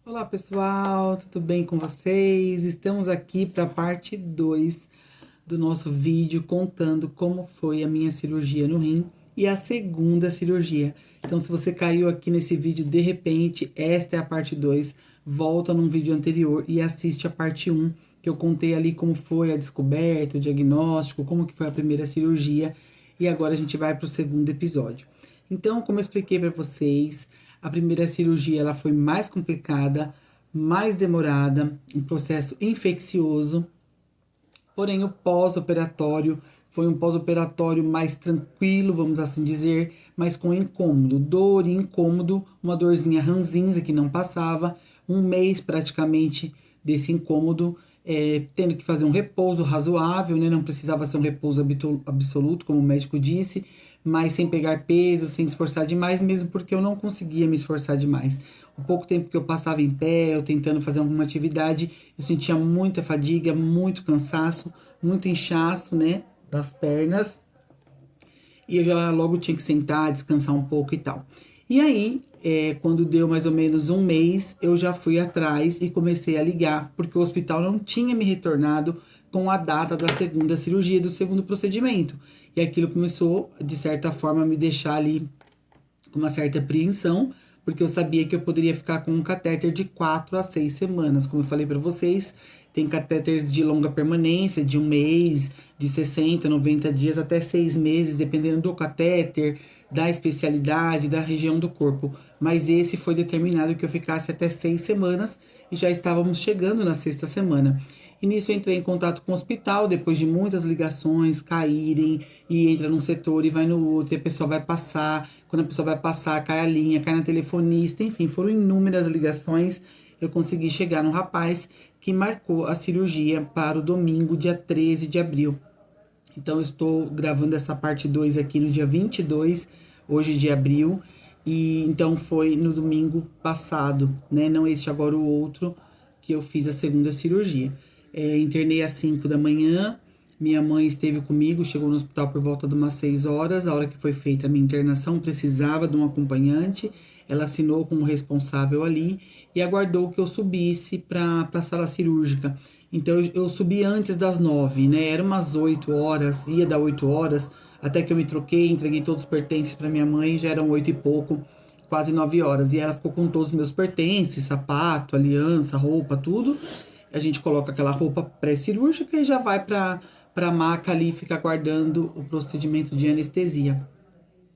Olá pessoal, tudo bem com vocês? Estamos aqui para a parte 2 do nosso vídeo contando como foi a minha cirurgia no rim e a segunda cirurgia. Então, se você caiu aqui nesse vídeo de repente, esta é a parte 2. Volta num vídeo anterior e assiste a parte 1, que eu contei ali como foi a descoberta, o diagnóstico, como que foi a primeira cirurgia. E agora a gente vai para o segundo episódio. Então, como eu expliquei para vocês, a primeira cirurgia ela foi mais complicada, mais demorada, um processo infeccioso. Porém, o pós-operatório foi um pós-operatório mais tranquilo, vamos assim dizer, mas com incômodo, dor e incômodo, uma dorzinha ranzinza que não passava, um mês praticamente desse incômodo, tendo que fazer um repouso razoável, né? Não precisava ser um repouso absoluto, como o médico disse, mas sem pegar peso, sem esforçar demais, mesmo porque eu não conseguia me esforçar demais. O pouco tempo que eu passava em pé, eu tentando fazer alguma atividade, eu sentia muita fadiga, muito cansaço, muito inchaço, né, das pernas. E eu já logo tinha que sentar, descansar um pouco e tal. E aí, quando deu mais ou menos um mês, eu já fui atrás e comecei a ligar, porque o hospital não tinha me retornado com a data da segunda cirurgia, do segundo procedimento. E aquilo começou, de certa forma, a me deixar ali com uma certa apreensão, porque eu sabia que eu poderia ficar com um catéter de 4 a 6 semanas. Como eu falei para vocês, tem catéteres de longa permanência, de um mês, de 60, 90 dias, até 6 meses, dependendo do catéter, da especialidade, da região do corpo. Mas esse foi determinado que eu ficasse até 6 semanas e já estávamos chegando na sexta semana. E nisso eu entrei em contato com o hospital, depois de muitas ligações caírem, e entra num setor e vai no outro, e a pessoa vai passar. Quando a pessoa vai passar, cai a linha, cai na telefonista, enfim, foram inúmeras ligações. Eu consegui chegar no rapaz que marcou a cirurgia para o domingo, dia 13 de abril. Então, eu estou gravando essa parte 2 aqui no dia 22, hoje de abril. E então foi no domingo passado, né? Não este agora, o outro, que eu fiz a segunda cirurgia. Internei às 5 da manhã. Minha mãe esteve comigo, chegou no hospital por volta de umas 6 horas. A hora que foi feita a minha internação, precisava de um acompanhante. Ela assinou como responsável ali e aguardou que eu subisse para a sala cirúrgica. Então eu subi antes das 9, né? Era umas 8 horas, ia dar 8 horas, até que eu me troquei, entreguei todos os pertences para minha mãe, já eram 8 e pouco, quase 9 horas. E ela ficou com todos os meus pertences, sapato, aliança, roupa, tudo. A gente coloca aquela roupa pré-cirúrgica e já vai para a maca ali, fica aguardando o procedimento de anestesia.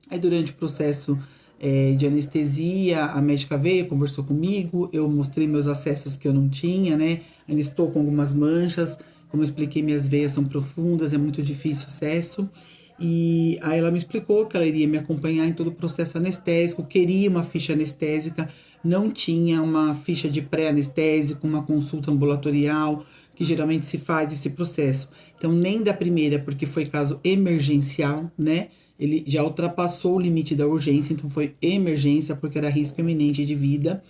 Aí durante o processo de anestesia, a médica veio, conversou comigo, eu mostrei meus acessos que eu não tinha, né? Ainda estou com algumas manchas, como eu expliquei, minhas veias são profundas, é muito difícil o acesso. E aí ela me explicou que ela iria me acompanhar em todo o processo anestésico, queria uma ficha anestésica, não tinha uma ficha de pré-anestésico, uma consulta ambulatorial, que geralmente se faz esse processo. Então, nem da primeira, porque foi caso emergencial, né? Ele já ultrapassou o limite da urgência, então foi emergência, porque era risco iminente de vida.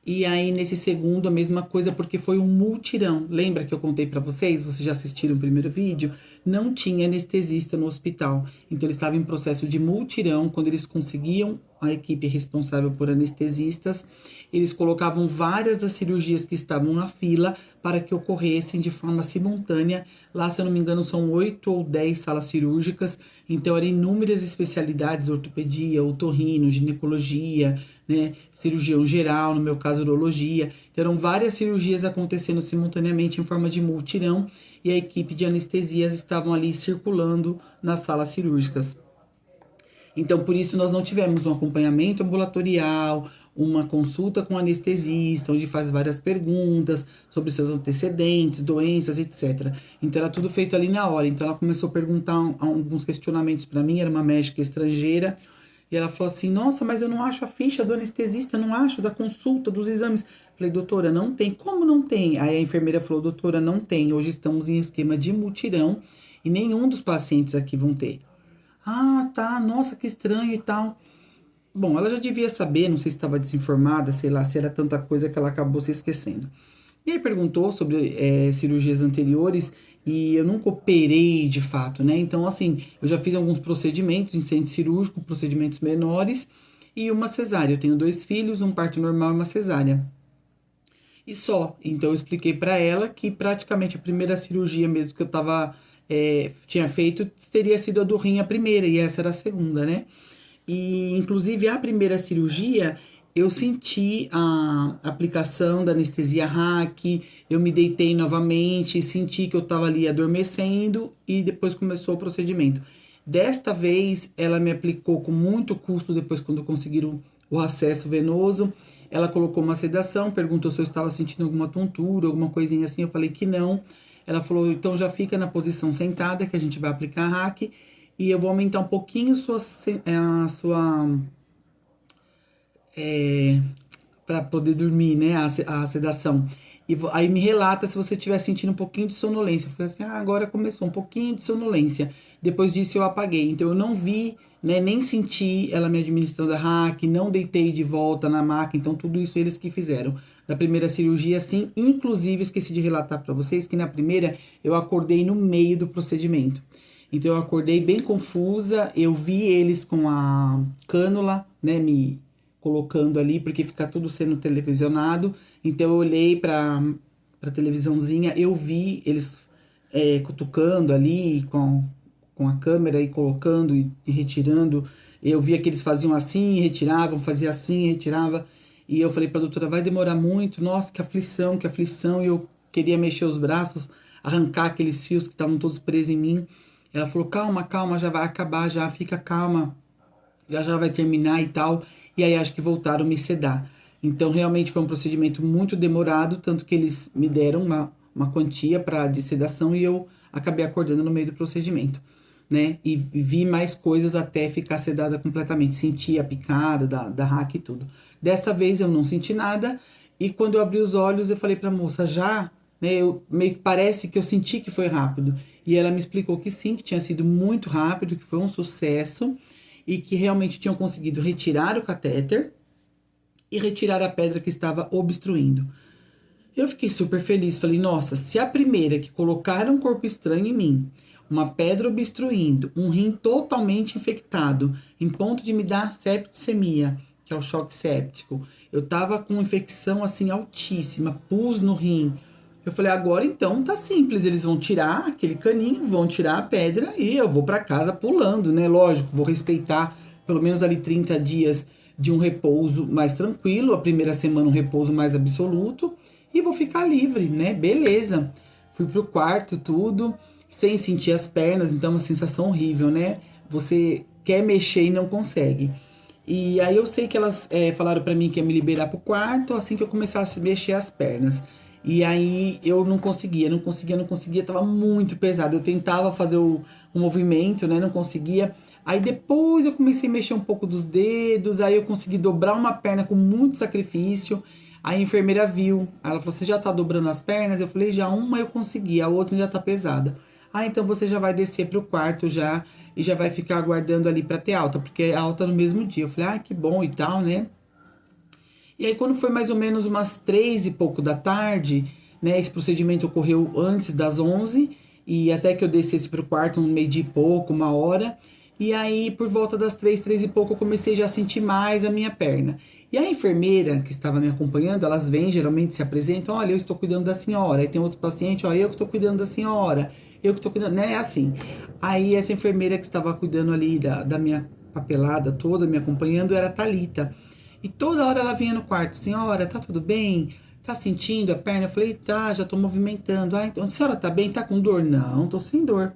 E aí, nesse segundo, a mesma coisa, porque foi um multirão. Lembra que eu contei pra vocês? Vocês já assistiram o primeiro vídeo? Não tinha anestesista no hospital. Então, eles estavam em processo de multirão. Quando eles conseguiam a equipe responsável por anestesistas, eles colocavam várias das cirurgias que estavam na fila para que ocorressem de forma simultânea. Lá, se eu não me engano, são 8 ou 10 salas cirúrgicas. Então, eram inúmeras especialidades: ortopedia, otorrino, ginecologia, né, cirurgião geral, no meu caso, urologia. Então, eram várias cirurgias acontecendo simultaneamente em forma de multirão e a equipe de anestesias estavam ali circulando nas salas cirúrgicas. Então, por isso, nós não tivemos um acompanhamento ambulatorial, uma consulta com anestesista, onde faz várias perguntas sobre seus antecedentes, doenças, etc. Então, era tudo feito ali na hora. Então, ela começou a perguntar alguns questionamentos para mim, era uma médica estrangeira, e ela falou assim: nossa, mas eu não acho a ficha do anestesista, não acho da consulta, dos exames. Falei: doutora, não tem. Como não tem? Aí a enfermeira falou: doutora, não tem. Hoje estamos em esquema de mutirão e nenhum dos pacientes aqui vão ter. Ah, tá, nossa, que estranho e tal. Bom, ela já devia saber, não sei se estava desinformada, sei lá, se era tanta coisa que ela acabou se esquecendo. E aí perguntou sobre cirurgias anteriores e eu nunca operei de fato, né? Então, assim, eu já fiz alguns procedimentos em centro cirúrgico, procedimentos menores e uma cesárea. Eu tenho 2 filhos, um parto normal e uma cesárea. e só. Então eu expliquei pra ela que praticamente a primeira cirurgia mesmo que eu tava, tinha feito teria sido a do rim a primeira, e essa era a segunda, né? E inclusive a primeira cirurgia eu senti a aplicação da anestesia RAC, eu me deitei novamente, senti que eu tava ali adormecendo e depois começou o procedimento. Desta vez ela me aplicou com muito custo depois quando conseguiram o acesso venoso. Ela colocou uma sedação, perguntou se eu estava sentindo alguma tontura, alguma coisinha assim. Eu falei que não. Ela falou, então já fica na posição sentada que a gente vai aplicar a RAC e eu vou aumentar um pouquinho a sua para poder dormir, né? A sedação. E aí me relata se você estiver sentindo um pouquinho de sonolência. Eu falei assim, agora começou um pouquinho de sonolência. Depois disso eu apaguei. Então eu não vi, né? Nem senti ela me administrando a hack, não deitei de volta na maca. Então tudo isso eles que fizeram. Da primeira cirurgia, sim. Inclusive, esqueci de relatar para vocês que na primeira eu acordei no meio do procedimento. Então eu acordei bem confusa. Eu vi eles com a cânula, né? Me colocando ali, porque fica tudo sendo televisionado. Então eu olhei pra televisãozinha, eu vi eles cutucando ali com a câmera e colocando e retirando. Eu via que eles faziam assim, retiravam, fazia assim, retirava. E eu falei pra doutora, vai demorar muito, nossa, que aflição, que aflição. E eu queria mexer os braços, arrancar aqueles fios que estavam todos presos em mim. Ela falou, calma, calma, já vai acabar, já fica calma, já vai terminar e tal. E aí acho que voltaram a me sedar. Então realmente foi um procedimento muito demorado, tanto que eles me deram uma quantia de sedação e eu acabei acordando no meio do procedimento, né? E vi mais coisas até ficar sedada completamente. Senti a picada da hack e tudo. Dessa vez eu não senti nada e quando eu abri os olhos eu falei pra moça, já, né? Eu, meio que parece que eu senti que foi rápido. E ela me explicou que sim, que tinha sido muito rápido, que foi um sucesso e que realmente tinham conseguido retirar o catéter e retirar a pedra que estava obstruindo. Eu fiquei super feliz, falei, nossa, se a primeira que colocaram um corpo estranho em mim, uma pedra obstruindo, um rim totalmente infectado, em ponto de me dar septicemia, que é o choque séptico, eu tava com infecção assim altíssima, pus no rim. Eu falei, agora então tá simples, eles vão tirar aquele caninho, vão tirar a pedra e eu vou para casa pulando, né? Lógico, vou respeitar pelo menos ali 30 dias de um repouso mais tranquilo, a primeira semana um repouso mais absoluto e vou ficar livre, né? Beleza. Fui pro quarto, tudo, sem sentir as pernas, então é uma sensação horrível, né? Você quer mexer e não consegue. E aí eu sei que elas falaram pra mim que ia me liberar pro quarto assim que eu começasse a mexer as pernas. E aí eu não conseguia, não conseguia, não conseguia, tava muito pesado. Eu tentava fazer o movimento, né? Não conseguia. Aí depois eu comecei a mexer um pouco dos dedos, aí eu consegui dobrar uma perna com muito sacrifício. Aí a enfermeira viu, aí ela falou: "Você já tá dobrando as pernas?" Eu falei: "Já uma eu consegui, a outra já tá pesada." "Ah, então você já vai descer pro quarto já e já vai ficar aguardando ali pra ter alta, porque é alta no mesmo dia." Eu falei: "Ah, que bom e tal, né?" E aí, quando foi mais ou menos umas 3 e pouco da tarde, né? Esse procedimento ocorreu antes das 11 e até que eu descesse pro quarto, um meio-dia e pouco, 1 hora. E aí, por volta das 3, 3 e pouco, eu comecei já a sentir mais a minha perna. E a enfermeira que estava me acompanhando, elas vêm, geralmente se apresentam: "Olha, eu estou cuidando da senhora." Aí tem outro paciente: "Ó, eu que estou cuidando da senhora." Eu que estou cuidando, né? É assim. Aí essa enfermeira que estava cuidando ali da minha papelada toda, me acompanhando, era a Thalita. E toda hora ela vinha no quarto: "Senhora, tá tudo bem? Tá sentindo a perna?" Eu falei: "Tá, já tô movimentando." "Ah, então a senhora tá bem? Tá com dor?" "Não, tô sem dor."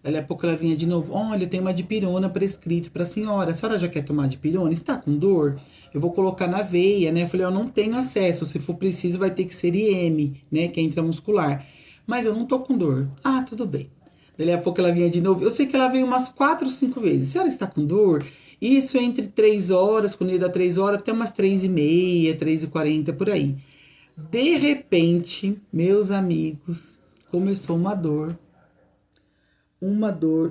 Daí a pouco ela vinha de novo: "Olha, eu tenho uma dipirona prescrito pra senhora. A senhora já quer tomar dipirona? Está com dor? Eu vou colocar na veia, né?" Eu falei: "Eu não tenho acesso. Se for preciso, vai ter que ser IM, né? Que é intramuscular. Mas eu não tô com dor." "Ah, tudo bem." Daí a pouco ela vinha de novo. Eu sei que ela veio umas 4, 5 vezes: "A senhora está com dor?" Isso entre 3 horas, quando ia dar 3 horas, até umas 3h30, 3h40, por aí. De repente, meus amigos, começou uma dor,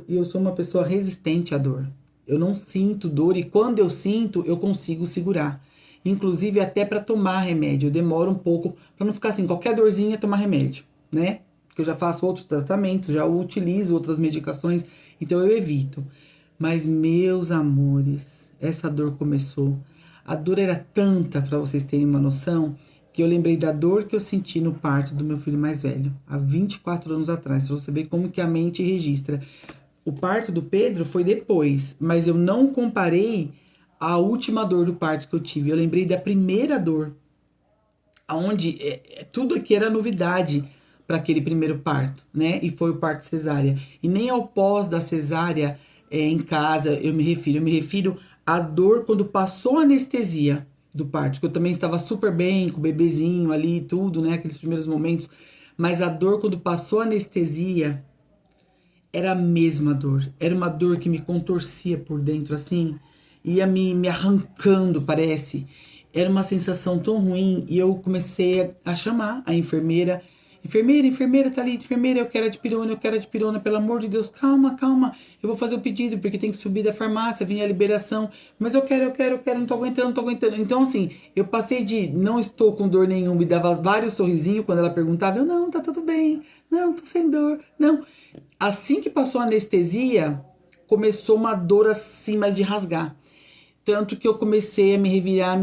e eu sou uma pessoa resistente à dor. Eu não sinto dor, e quando eu sinto, eu consigo segurar. Inclusive até para tomar remédio, eu demoro um pouco para não ficar assim, qualquer dorzinha tomar remédio, né? Porque eu já faço outros tratamentos, já utilizo outras medicações, então eu evito. Mas meus amores, essa dor começou. A dor era tanta, para vocês terem uma noção, que eu lembrei da dor que eu senti no parto do meu filho mais velho, há 24 anos atrás, pra você ver como que a mente registra. O parto do Pedro foi depois, mas eu não comparei a última dor do parto que eu tive. Eu lembrei da primeira dor, onde tudo aqui era novidade para aquele primeiro parto, né? E foi o parto cesárea. E nem ao pós da cesárea em casa eu me refiro à dor quando passou a anestesia do parto, que eu também estava super bem com o bebezinho ali e tudo, né? Aqueles primeiros momentos. Mas a dor quando passou a anestesia era a mesma dor. Era uma dor que me contorcia por dentro, assim. Ia me arrancando, parece. Era uma sensação tão ruim. E eu comecei a chamar a enfermeira. Enfermeira, enfermeira, tá ali, enfermeira, eu quero a dipirona, eu quero a dipirona, pelo amor de Deus, calma, calma. Eu vou fazer o pedido, porque tem que subir da farmácia, vir a liberação. Mas eu quero, não tô aguentando, não tô aguentando. Então, assim, eu passei de não estou com dor nenhuma e dava vários sorrisinhos quando ela perguntava. Eu, não, tá tudo bem. Não, tô sem dor. Não. Assim que passou a anestesia, começou uma dor assim, mas de rasgar. Tanto que eu comecei a me revirar,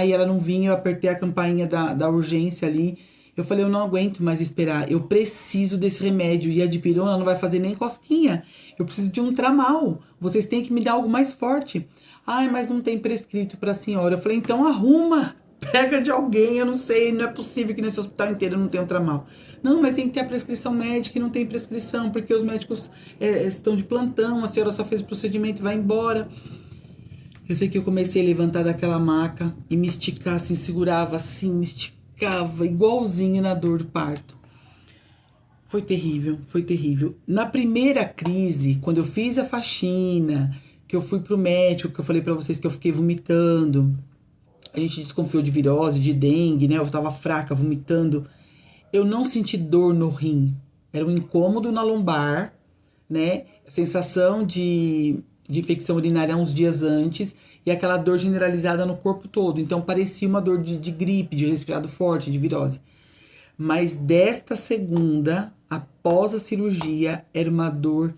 e ela não vinha, eu apertei a campainha da urgência ali. Eu falei, eu não aguento mais esperar, eu preciso desse remédio, e a dipirona não vai fazer nem cosquinha. Eu preciso de um tramal, vocês têm que me dar algo mais forte. Ai, mas não tem prescrito pra senhora. Eu falei, então arruma, pega de alguém, eu não sei, não é possível que nesse hospital inteiro não tenha um tramal. Não, mas tem que ter a prescrição médica e não tem prescrição, porque os médicos estão de plantão, a senhora só fez o procedimento e vai embora. Eu sei que eu comecei a levantar daquela maca e me esticar, assim, segurava assim, me esticava, igualzinho na dor do parto. Foi terrível, foi terrível. Na primeira crise, quando eu fiz a faxina, que eu fui pro médico, que eu falei pra vocês que eu fiquei vomitando, a gente desconfiou de virose, de dengue, né? Eu tava fraca, vomitando. Eu não senti dor no rim. Era um incômodo na lombar, né? Sensação de infecção urinária uns dias antes e aquela dor generalizada no corpo todo. Então parecia uma dor de gripe, de resfriado forte, de virose. Mas desta segunda, após a cirurgia, era uma dor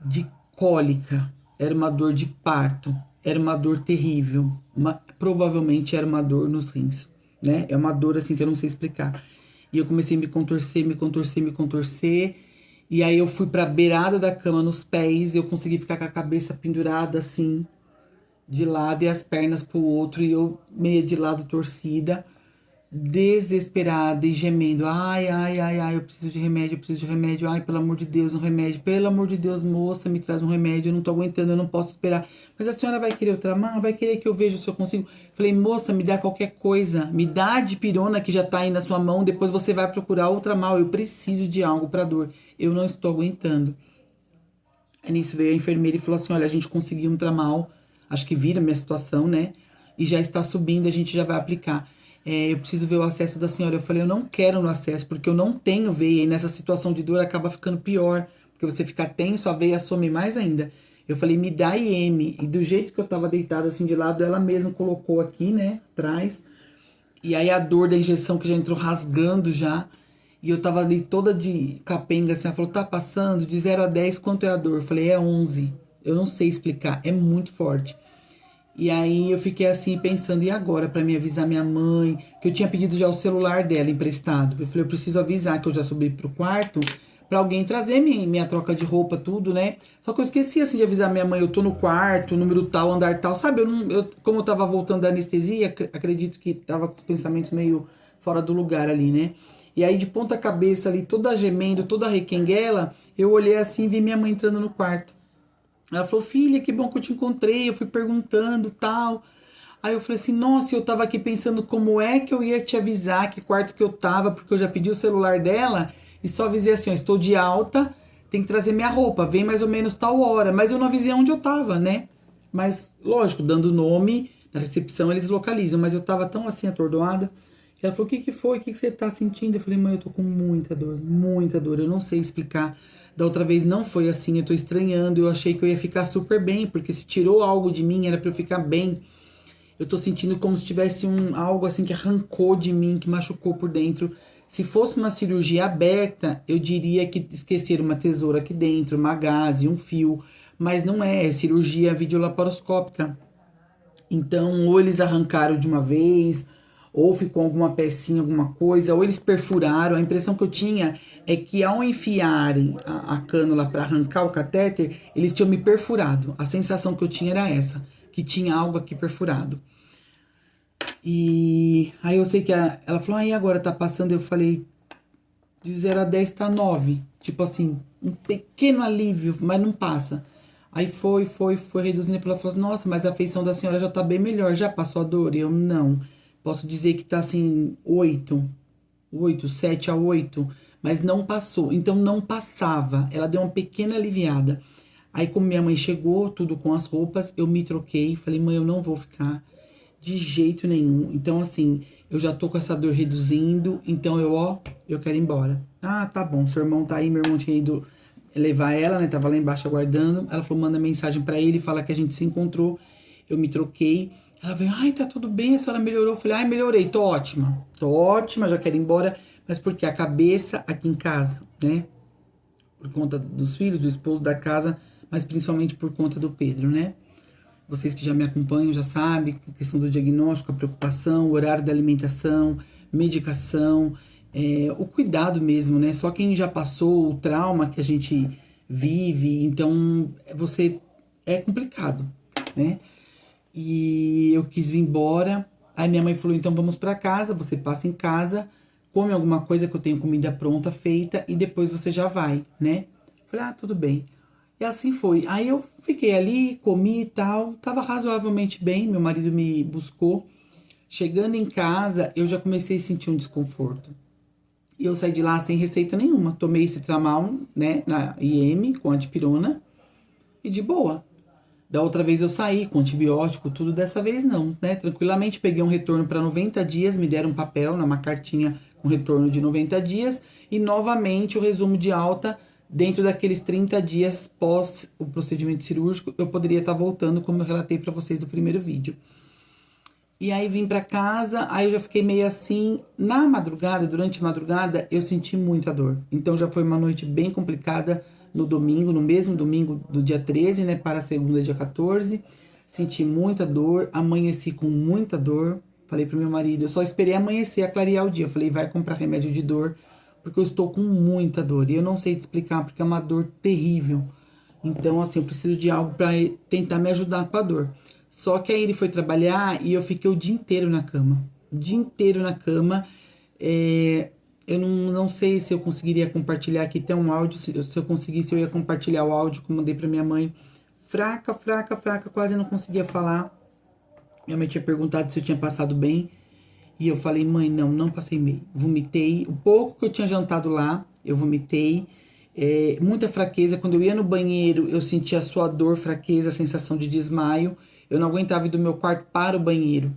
de cólica, era uma dor de parto, era uma dor terrível. Provavelmente era uma dor nos rins, né? É uma dor assim que eu não sei explicar. E eu comecei a me contorcer, me contorcer, me contorcer. E aí eu fui pra beirada da cama nos pés, eu consegui ficar com a cabeça pendurada assim, de lado e as pernas pro outro, e eu meio de lado torcida, desesperada e gemendo. Ai, ai, ai, ai, eu preciso de remédio, eu preciso de remédio. Ai, pelo amor de Deus, um remédio. Pelo amor de Deus, moça, me traz um remédio, eu não tô aguentando, eu não posso esperar. Mas a senhora vai querer outra mão? Vai querer que eu veja se eu consigo? Falei, moça, me dá qualquer coisa. Me dá a dipirona que já tá aí na sua mão, depois você vai procurar outra mal. Eu preciso de algo pra dor. Eu não estou aguentando. Aí nisso veio a enfermeira e falou assim, olha, a gente conseguiu um tramal, acho que vira a minha situação, né? E já está subindo, a gente já vai aplicar. Eu preciso ver o acesso da senhora. Eu falei, eu não quero no acesso, porque eu não tenho veia. E nessa situação de dor acaba ficando pior. Porque você fica tenso, a veia some mais ainda. Eu falei, me dá IM. E do jeito que eu tava deitada assim de lado, ela mesma colocou aqui, né, atrás. E aí a dor da injeção que já entrou rasgando já. E eu tava ali toda de capenga, assim. Ela falou, tá passando de 0 a 10, quanto é a dor? Eu falei, é 11. Eu não sei explicar, é muito forte. E aí eu fiquei assim pensando, e agora para me avisar minha mãe, que eu tinha pedido já o celular dela emprestado. Eu falei, eu preciso avisar que eu já subi pro quarto para alguém trazer minha troca de roupa, tudo, né? Só que eu esqueci assim de avisar minha mãe, eu tô no quarto, número tal, andar tal, sabe? Como eu tava voltando da anestesia, acredito que tava com os pensamentos meio fora do lugar ali, né? E aí de ponta cabeça ali, toda gemendo, toda requenguela, eu olhei assim e vi minha mãe entrando no quarto. Ela falou, filha, que bom que eu te encontrei, eu fui perguntando, tal. Aí eu falei assim, nossa, eu tava aqui pensando como é que eu ia te avisar que quarto que eu tava, porque eu já pedi o celular dela e só avisei assim, ó, estou de alta, tem que trazer minha roupa, vem mais ou menos tal hora. Mas eu não avisei onde eu tava, né? Mas, lógico, dando nome, na recepção eles localizam, mas eu tava tão assim atordoada. Ela falou, o que que foi? O que que você tá sentindo? Eu falei, mãe, eu tô com muita dor, eu não sei explicar. Da outra vez não foi assim, eu tô estranhando, eu achei que eu ia ficar super bem, porque se tirou algo de mim, era pra eu ficar bem. Eu tô sentindo como se tivesse algo assim que arrancou de mim, que machucou por dentro. Se fosse uma cirurgia aberta, eu diria que esqueceram uma tesoura aqui dentro, uma gaze, um fio. Mas não é cirurgia videolaparoscópica. Então, ou eles arrancaram de uma vez, ou ficou alguma pecinha, alguma coisa, ou eles perfuraram. A impressão que eu tinha é que ao enfiarem a cânula para arrancar o catéter, eles tinham me perfurado. A sensação que eu tinha era essa, que tinha algo aqui perfurado. E aí eu sei que ela falou, aí agora tá passando, eu falei, de 0 a 10 tá 9. Tipo assim, um pequeno alívio, mas não passa. Aí foi reduzindo. Ela falou assim, nossa, mas a feição da senhora já tá bem melhor, já passou a dor? Eu, não. Posso dizer que tá assim, 7 a 8, mas não passou. Então não passava. Ela deu uma pequena aliviada. Aí, como minha mãe chegou, tudo com as roupas, eu me troquei. Falei, mãe, eu não vou ficar de jeito nenhum. Então, assim, eu já tô com essa dor reduzindo. Então, eu quero ir embora. Ah, tá bom. Seu irmão tá aí. Meu irmão tinha ido levar ela, né? Tava lá embaixo aguardando. Ela falou, manda mensagem pra ele, fala que a gente se encontrou. Eu me troquei. Ela veio, ai, tá tudo bem, a senhora melhorou. Eu falei, ai, melhorei, tô ótima, já quero ir embora. Mas porque a cabeça aqui em casa, né? Por conta dos filhos, do esposo da casa, mas principalmente por conta do Pedro, né? Vocês que já me acompanham já sabem a questão do diagnóstico, a preocupação, o horário da alimentação, medicação, o cuidado mesmo, né? Só quem já passou o trauma que a gente vive, então é complicado, né? E eu quis vir embora. Aí minha mãe falou, então vamos para casa, você passa em casa, come alguma coisa que eu tenho comida pronta, feita, e depois você já vai, né? Falei, ah, tudo bem. E assim foi. Aí eu fiquei ali, comi e tal, tava razoavelmente bem, meu marido me buscou. Chegando em casa, eu já comecei a sentir um desconforto. E eu saí de lá sem receita nenhuma. Tomei esse tramal, né, na IM, com antipirona, e de boa. Da outra vez eu saí com antibiótico, tudo, dessa vez não, né? Tranquilamente peguei um retorno para 90 dias, me deram um papel, uma cartinha com retorno de 90 dias, e novamente o resumo de alta dentro daqueles 30 dias pós o procedimento cirúrgico, eu poderia estar voltando, como eu relatei para vocês no primeiro vídeo. E aí vim para casa, aí eu já fiquei meio assim, na madrugada, durante a madrugada, eu senti muita dor. Então já foi uma noite bem complicada no domingo, no mesmo domingo do dia 13, né, para a segunda, dia 14. Senti muita dor, amanheci com muita dor. Falei pro meu marido, eu só esperei amanhecer a clarear o dia. Eu falei, vai comprar remédio de dor, porque eu estou com muita dor. E eu não sei te explicar, porque é uma dor terrível. Então, assim, eu preciso de algo para tentar me ajudar com a dor. Só que aí ele foi trabalhar e eu fiquei o dia inteiro na cama. O dia inteiro na cama. Eu não sei se eu conseguiria compartilhar aqui, tem um áudio. Se eu conseguisse, eu ia compartilhar o áudio que eu mandei pra minha mãe. Fraca, quase não conseguia falar. Minha mãe tinha perguntado se eu tinha passado bem. E eu falei, mãe, não passei bem. Vomitei. O pouco que eu tinha jantado lá, eu vomitei. Muita fraqueza. Quando eu ia no banheiro, eu sentia suador, fraqueza, sensação de desmaio. Eu não aguentava ir do meu quarto para o banheiro.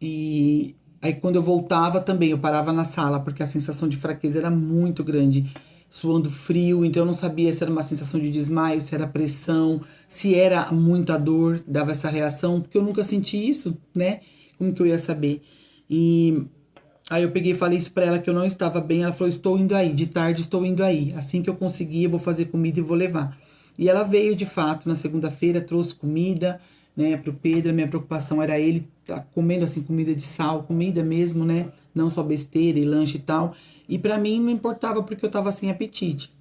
E aí quando eu voltava também, eu parava na sala, porque a sensação de fraqueza era muito grande. Suando frio, então eu não sabia se era uma sensação de desmaio, se era pressão, se era muita dor, dava essa reação, porque eu nunca senti isso, né? Como que eu ia saber? E aí eu peguei e falei isso pra ela, que eu não estava bem. Ela falou, estou indo aí, de tarde estou indo aí. Assim que eu conseguir, eu vou fazer comida e vou levar. E ela veio, de fato, na segunda-feira, trouxe comida, né, pro Pedro. A minha preocupação era ele tá comendo, assim, comida de sal, comida mesmo, né? Não só besteira e lanche e tal. E pra mim não importava, porque eu tava sem apetite.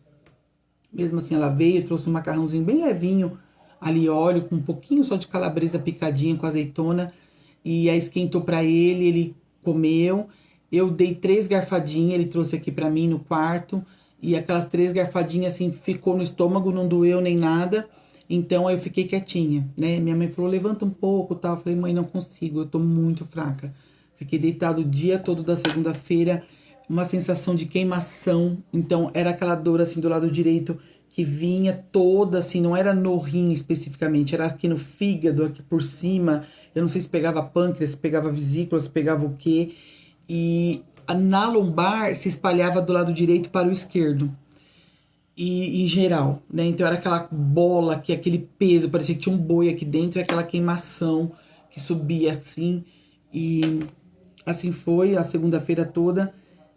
Mesmo assim, ela veio, trouxe um macarrãozinho bem levinho, ali óleo, com um pouquinho só de calabresa picadinha com azeitona. E aí esquentou pra ele comeu. Eu dei 3 garfadinhas, ele trouxe aqui pra mim no quarto. E aquelas 3 garfadinhas, assim, ficou no estômago, não doeu nem nada. Então, aí eu fiquei quietinha, né? Minha mãe falou, levanta um pouco, tal. Eu falei, mãe, não consigo, eu tô muito fraca. Fiquei deitado o dia todo da segunda-feira, uma sensação de queimação. Então, era aquela dor, assim, do lado direito, que vinha toda, assim, não era no rim especificamente, era aqui no fígado, aqui por cima. Eu não sei se pegava pâncreas, se pegava vesícula, se pegava o quê. E na lombar se espalhava do lado direito para o esquerdo. E em geral, né? Então era aquela bola, aquele peso, parecia que tinha um boi aqui dentro, e aquela queimação que subia assim. E assim foi a segunda-feira toda.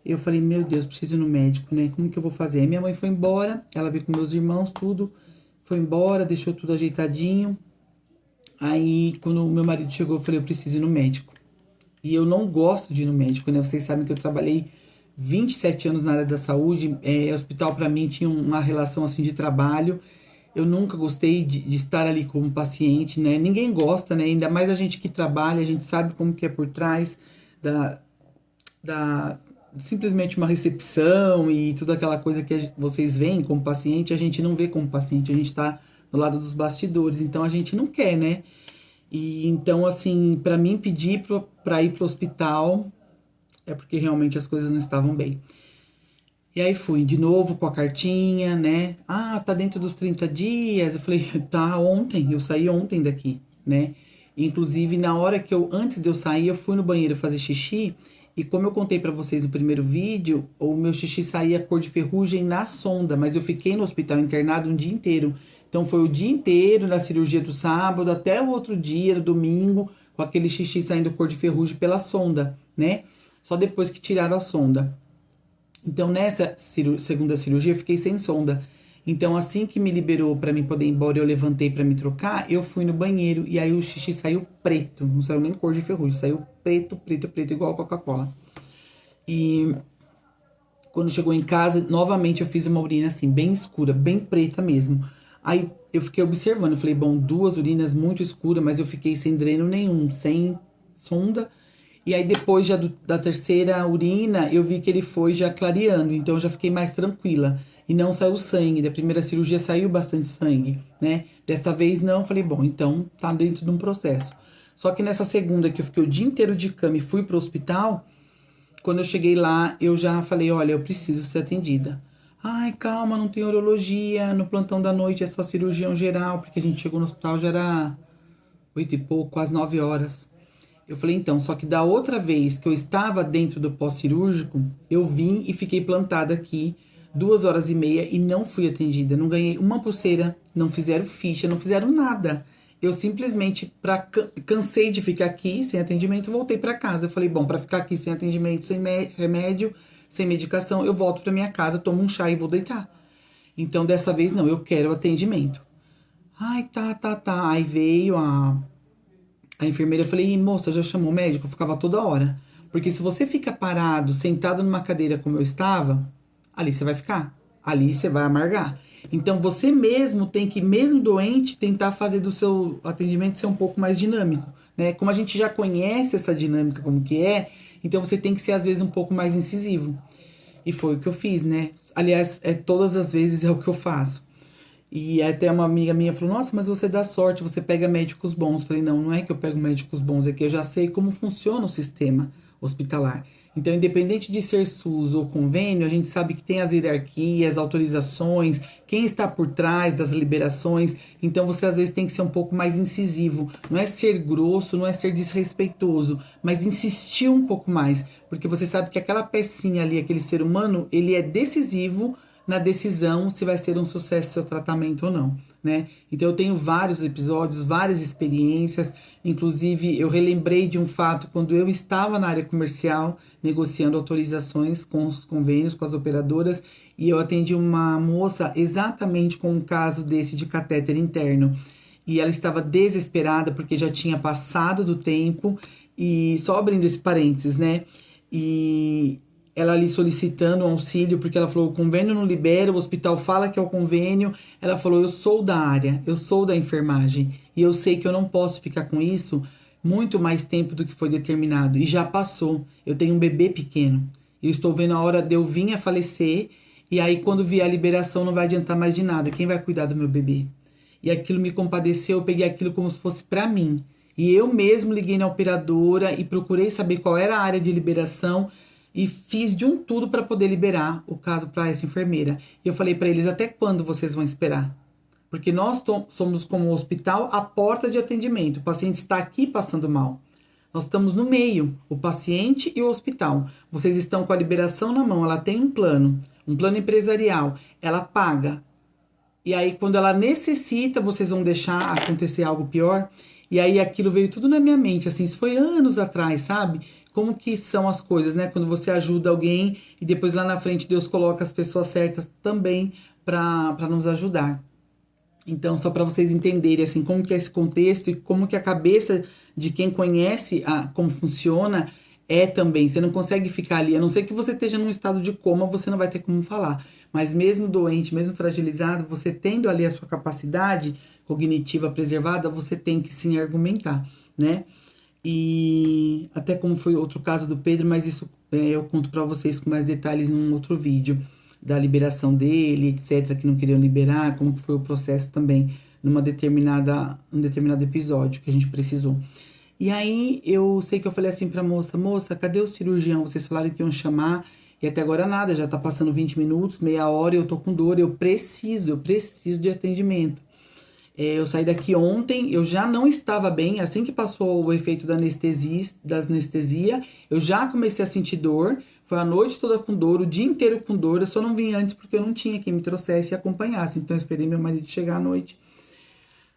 Eu falei, meu Deus, preciso ir no médico, né? Como que eu vou fazer? Aí minha mãe foi embora, ela veio com meus irmãos, tudo. Foi embora, deixou tudo ajeitadinho. Aí, quando o meu marido chegou, eu falei, eu preciso ir no médico. E eu não gosto de ir no médico, né? Vocês sabem que eu trabalhei 27 anos na área da saúde. Hospital para mim tinha uma relação assim de trabalho. Eu nunca gostei de estar ali como paciente, né? Ninguém gosta, né? Ainda mais a gente que trabalha, a gente sabe como que é por trás da, da simplesmente uma recepção e toda aquela coisa que vocês veem como paciente, a gente não vê como paciente, a gente tá do lado dos bastidores, então a gente não quer, né? E então, assim, para mim pedir para ir pro hospital é porque realmente as coisas não estavam bem. E aí fui de novo com a cartinha, né? Ah, tá dentro dos 30 dias. Eu falei, tá ontem, eu saí ontem daqui, né? Inclusive, na hora que antes de eu sair, eu fui no banheiro fazer xixi. E como eu contei pra vocês no primeiro vídeo, o meu xixi saía cor de ferrugem na sonda, mas eu fiquei no hospital internado um dia inteiro. Então foi o dia inteiro na cirurgia do sábado, até o outro dia, no domingo, com aquele xixi saindo cor de ferrugem pela sonda, né? Só depois que tiraram a sonda. Então, nessa segunda cirurgia, eu fiquei sem sonda. Então, assim que me liberou pra mim poder ir embora, eu levantei pra me trocar, eu fui no banheiro e aí o xixi saiu preto, não saiu nem cor de ferrugem, saiu preto, preto, preto, igual a Coca-Cola. E quando chegou em casa, novamente eu fiz uma urina assim, bem escura, bem preta mesmo. Aí eu fiquei observando, eu falei, bom, duas urinas muito escuras, mas eu fiquei sem dreno nenhum, sem sonda. E aí depois já da terceira urina, eu vi que ele foi já clareando, então eu já fiquei mais tranquila. E não saiu sangue, da primeira cirurgia saiu bastante sangue, né? Desta vez não, falei, bom, então tá dentro de um processo. Só que nessa segunda, que eu fiquei o dia inteiro de cama e fui pro hospital, quando eu cheguei lá, eu já falei, olha, eu preciso ser atendida. Ai, calma, não tem urologia, no plantão da noite é só cirurgião geral, porque a gente chegou no hospital já era 8 e pouco, quase 9 horas. Eu falei, então, só que da outra vez que eu estava dentro do pós-cirúrgico, eu vim e fiquei plantada aqui 2 horas e meia e não fui atendida. Não ganhei uma pulseira, não fizeram ficha, não fizeram nada. Eu simplesmente cansei de ficar aqui sem atendimento, voltei para casa. Eu falei, bom, para ficar aqui sem atendimento, sem remédio, sem medicação, eu volto para minha casa, tomo um chá e vou deitar. Então, dessa vez não, eu quero atendimento. Ai, tá. Aí veio a enfermeira, eu falei, moça, já chamou o médico? Eu ficava toda hora. Porque se você fica parado, sentado numa cadeira como eu estava, ali você vai ficar. Ali você vai amargar. Então você mesmo tem que, mesmo doente, tentar fazer do seu atendimento ser um pouco mais dinâmico, né? Como a gente já conhece essa dinâmica como que é, então você tem que ser às vezes um pouco mais incisivo. E foi o que eu fiz, né? Aliás, todas as vezes é o que eu faço. E até uma amiga minha falou, nossa, mas você dá sorte, você pega médicos bons. Falei, não, não é que eu pego médicos bons, é que eu já sei como funciona o sistema hospitalar. Então, independente de ser SUS ou convênio, a gente sabe que tem as hierarquias, autorizações, quem está por trás das liberações. Então, você às vezes tem que ser um pouco mais incisivo. Não é ser grosso, não é ser desrespeitoso, mas insistir um pouco mais. Porque você sabe que aquela pecinha ali, aquele ser humano, ele é decisivo na decisão se vai ser um sucesso seu tratamento ou não, né? Então eu tenho vários episódios, várias experiências, inclusive eu relembrei de um fato quando eu estava na área comercial negociando autorizações com os convênios, com as operadoras, e eu atendi uma moça exatamente com um caso desse de catéter interno. E ela estava desesperada porque já tinha passado do tempo, e só abrindo esse parênteses, né? E ela ali solicitando um auxílio, porque ela falou, o convênio não libera, o hospital fala que é o convênio. Ela falou, eu sou da área, eu sou da enfermagem, e eu sei que eu não posso ficar com isso muito mais tempo do que foi determinado. E já passou, eu tenho um bebê pequeno, eu estou vendo a hora de eu vir a falecer, e aí quando vier a liberação não vai adiantar mais de nada, quem vai cuidar do meu bebê? E aquilo me compadeceu, eu peguei aquilo como se fosse para mim. E eu mesmo liguei na operadora e procurei saber qual era a área de liberação, e fiz de um tudo para poder liberar o caso para essa enfermeira. E eu falei para eles, até quando vocês vão esperar? Porque nós somos como hospital a porta de atendimento. O paciente está aqui passando mal. Nós estamos no meio, o paciente e o hospital. Vocês estão com a liberação na mão, ela tem um plano empresarial, ela paga. E aí, quando ela necessita, vocês vão deixar acontecer algo pior. E aí, aquilo veio tudo na minha mente, assim, isso foi anos atrás, sabe? Como que são as coisas, né? Quando você ajuda alguém e depois lá na frente Deus coloca as pessoas certas também para nos ajudar. Então, só para vocês entenderem, assim, como que é esse contexto e como que a cabeça de quem conhece como funciona também. Você não consegue ficar ali, a não ser que você esteja num estado de coma, você não vai ter como falar. Mas mesmo doente, mesmo fragilizado, você tendo ali a sua capacidade cognitiva preservada, você tem que sim argumentar, né? E até como foi outro caso do Pedro, mas isso eu conto para vocês com mais detalhes num outro vídeo, da liberação dele, etc, que não queriam liberar, como que foi o processo também, um determinado episódio que a gente precisou. E aí, eu sei que eu falei assim pra moça, cadê o cirurgião? Vocês falaram que iam chamar, e até agora nada, já tá passando 20 minutos, meia hora, eu tô com dor, eu preciso de atendimento. Eu saí daqui ontem, eu já não estava bem, assim que passou o efeito da anestesia, eu já comecei a sentir dor, foi a noite toda com dor, o dia inteiro com dor, eu só não vim antes porque eu não tinha quem me trouxesse e acompanhasse, então eu esperei meu marido chegar à noite.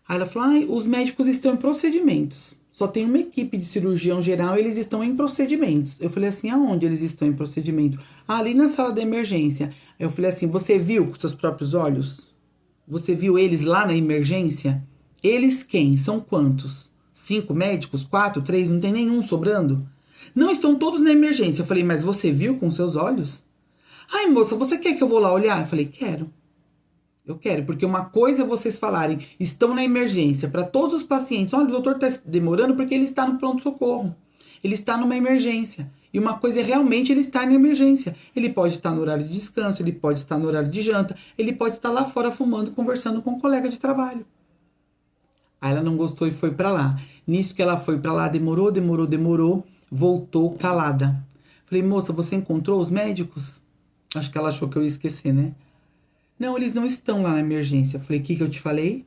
Aí ela falou, os médicos estão em procedimentos, só tem uma equipe de cirurgião geral, eles estão em procedimentos. Eu falei assim, aonde eles estão em procedimento? Ali na sala da emergência. Eu falei assim, você viu com seus próprios olhos? Você viu eles lá na emergência? Eles quem? São quantos? 5 médicos? 4? 3? Não tem nenhum sobrando? Não, estão todos na emergência. Eu falei, mas você viu com seus olhos? Ai, moça, você quer que eu vou lá olhar? Eu falei, quero. Eu quero, porque uma coisa é vocês falarem, estão na emergência, para todos os pacientes. Olha, o doutor está demorando porque ele está no pronto-socorro. Ele está numa emergência. E uma coisa é realmente ele estar na emergência. Ele pode estar no horário de descanso, ele pode estar no horário de janta, ele pode estar lá fora fumando, conversando com um colega de trabalho. Aí ela não gostou e foi para lá. Nisso que ela foi para lá, demorou, voltou calada. Falei, moça, você encontrou os médicos? Acho que ela achou que eu ia esquecer, né? Não, eles não estão lá na emergência. Falei, o que eu te falei?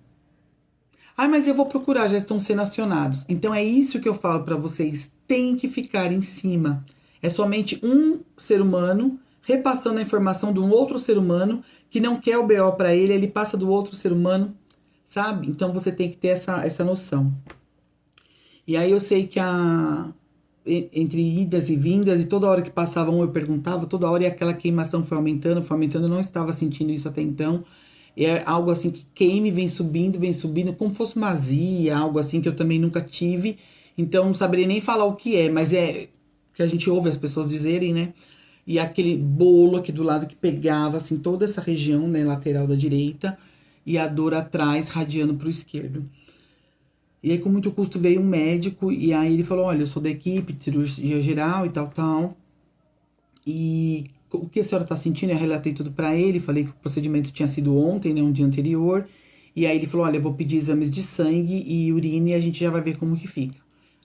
Ah, mas eu vou procurar, já estão sendo acionados. Então é isso que eu falo para vocês. Tem que ficar em cima. É somente um ser humano repassando a informação de um outro ser humano que não quer o BO para ele passa do outro ser humano, sabe? Então você tem que ter essa noção. E aí eu sei que entre idas e vindas, e toda hora que passava um eu perguntava, toda hora e aquela queimação foi aumentando, eu não estava sentindo isso até então. É algo assim que queime, vem subindo, como fosse uma azia, algo assim que eu também nunca tive. Então não saberia nem falar o que é, mas é que a gente ouve as pessoas dizerem, né? E aquele bolo aqui do lado que pegava, assim, toda essa região, né, lateral da direita, e a dor atrás radiando pro esquerdo. E aí, com muito custo, veio um médico, e aí ele falou, olha, eu sou da equipe de cirurgia geral e tal. E o que a senhora tá sentindo? Eu relatei tudo pra ele, falei que o procedimento tinha sido ontem, né, um dia anterior. E aí ele falou, olha, eu vou pedir exames de sangue e urina e a gente já vai ver como que fica.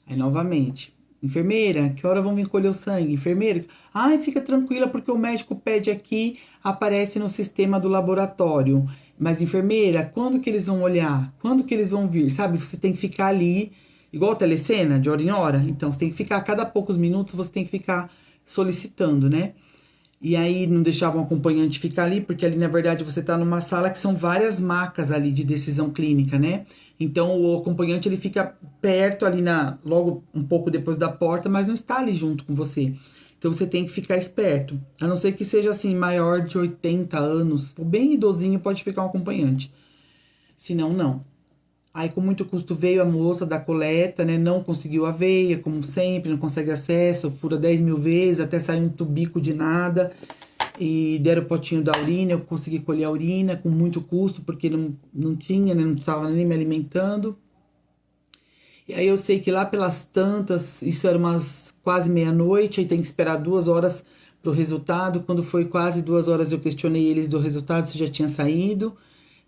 Aí, novamente, enfermeira, que hora vão vir colher o sangue? Enfermeira, ai, fica tranquila porque o médico pede aqui, aparece no sistema do laboratório. Mas, enfermeira, quando que eles vão olhar? Quando que eles vão vir? Sabe, você tem que ficar ali, igual a telecena, de hora em hora. Então, você tem que ficar, a cada poucos minutos, você tem que ficar solicitando, né? E aí, não deixava o acompanhante ficar ali, porque ali, na verdade, você tá numa sala que são várias macas ali de decisão clínica, né? Então, o acompanhante, ele fica perto ali, logo um pouco depois da porta, mas não está ali junto com você. Então, você tem que ficar esperto. A não ser que seja, assim, maior de 80 anos, ou bem idosinho, pode ficar um acompanhante. Senão, não. Aí, com muito custo, veio a moça da coleta, né? Não conseguiu a veia, como sempre, não consegue acesso, fura 10 mil vezes, até sair um tubico de nada. E deram o potinho da urina, eu consegui colher a urina com muito custo, porque não tinha, né? Não estava nem me alimentando. E aí eu sei que lá pelas tantas, isso era umas quase meia-noite, aí tem que esperar 2 horas pro resultado. Quando foi quase 2 horas, eu questionei eles do resultado, se já tinha saído.